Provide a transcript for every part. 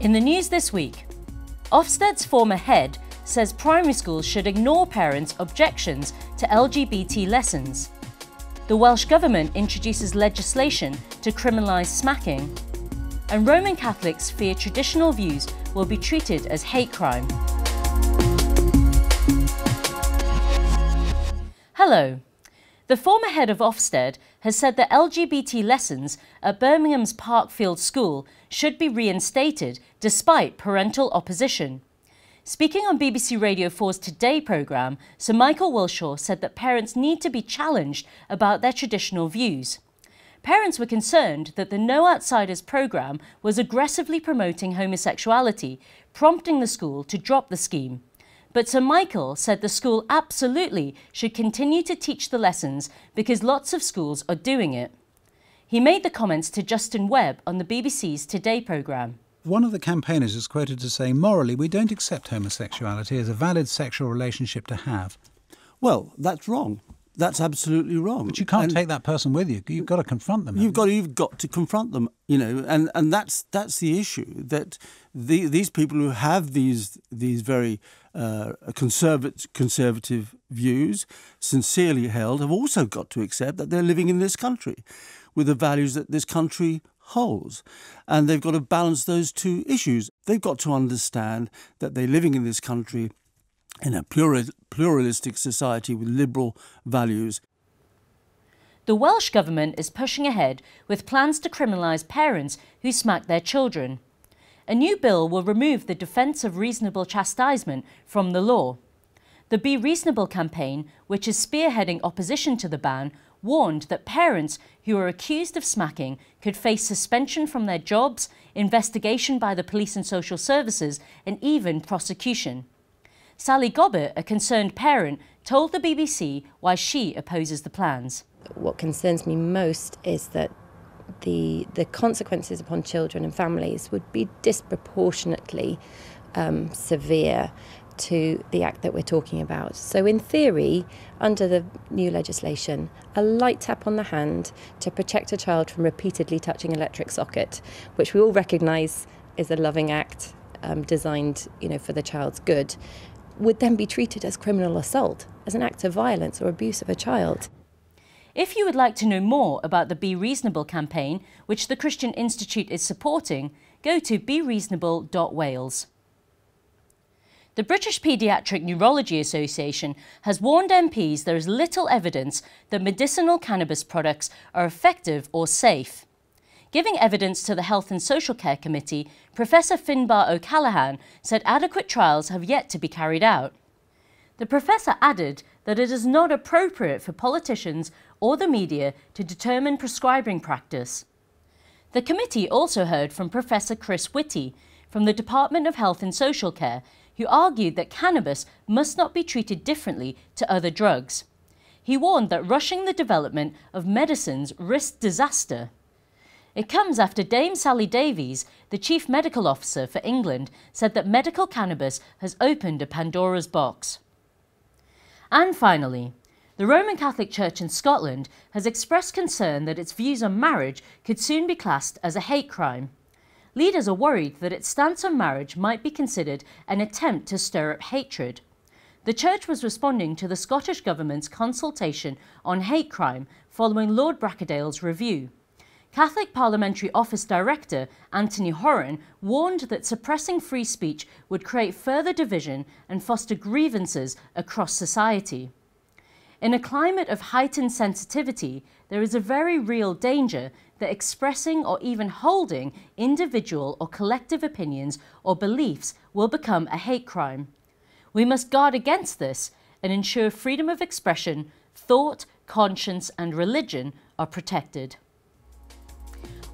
In the news this week, Ofsted's former head says primary schools should ignore parents' objections to LGBT lessons. The Welsh Government introduces legislation to criminalise smacking. And Roman Catholics fear traditional views will be treated as hate crime. Hello. The former head of Ofsted has said that LGBT lessons at Birmingham's Parkfield School should be reinstated despite parental opposition. Speaking on BBC Radio 4's Today programme, Sir Michael Wilshaw said that parents need to be challenged about their traditional views. Parents were concerned that the No Outsiders programme was aggressively promoting homosexuality, prompting the school to drop the scheme. But Sir Michael said the school absolutely should continue to teach the lessons because lots of schools are doing it. He made the comments to Justin Webb on the BBC's Today programme. One of the campaigners is quoted as saying, morally, we don't accept homosexuality as a valid sexual relationship to have. Well, that's wrong. That's absolutely wrong. But you can't take that person with you. You've got to confront them. You've got to confront them, you know, and that's the issue, that these people who have these very conservative views, sincerely held, have also got to accept that they're living in this country with the values that this country holds. And they've got to balance those two issues. They've got to understand that they're living in this country in a pluralistic society with liberal values. The Welsh Government is pushing ahead with plans to criminalise parents who smack their children. A new bill will remove the defence of reasonable chastisement from the law. The Be Reasonable campaign, which is spearheading opposition to the ban, warned that parents who are accused of smacking could face suspension from their jobs, investigation by the police and social services, and even prosecution. Sally Gobbett, a concerned parent, told the BBC why she opposes the plans. What concerns me most is that the consequences upon children and families would be disproportionately severe to the act that we're talking about. So in theory, under the new legislation, a light tap on the hand to protect a child from repeatedly touching an electric socket, which we all recognise is a loving act designed, you know, for the child's good, would then be treated as criminal assault, as an act of violence or abuse of a child. If you would like to know more about the Be Reasonable campaign, which the Christian Institute is supporting, go to bereasonable.wales. The British Paediatric Neurology Association has warned MPs there is little evidence that medicinal cannabis products are effective or safe. Giving evidence to the Health and Social Care Committee, Professor Finbar O'Callaghan said adequate trials have yet to be carried out. The professor added that it is not appropriate for politicians or the media to determine prescribing practice. The committee also heard from Professor Chris Whitty from the Department of Health and Social Care, who argued that cannabis must not be treated differently to other drugs. He warned that rushing the development of medicines risks disaster. It comes after Dame Sally Davies, the Chief Medical Officer for England, said that medical cannabis has opened a Pandora's box. And finally, the Roman Catholic Church in Scotland has expressed concern that its views on marriage could soon be classed as a hate crime. Leaders are worried that its stance on marriage might be considered an attempt to stir up hatred. The Church was responding to the Scottish Government's consultation on hate crime following Lord Bracadale's review. Catholic Parliamentary Office Director Anthony Horan warned that suppressing free speech would create further division and foster grievances across society. In a climate of heightened sensitivity, there is a very real danger that expressing or even holding individual or collective opinions or beliefs will become a hate crime. We must guard against this and ensure freedom of expression, thought, conscience and religion are protected.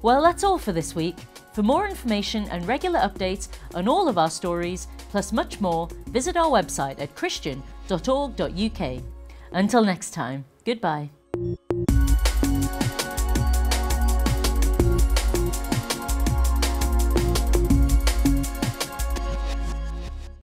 Well, that's all for this week. For more information and regular updates on all of our stories, plus much more, visit our website at christian.org.uk. Until next time, goodbye.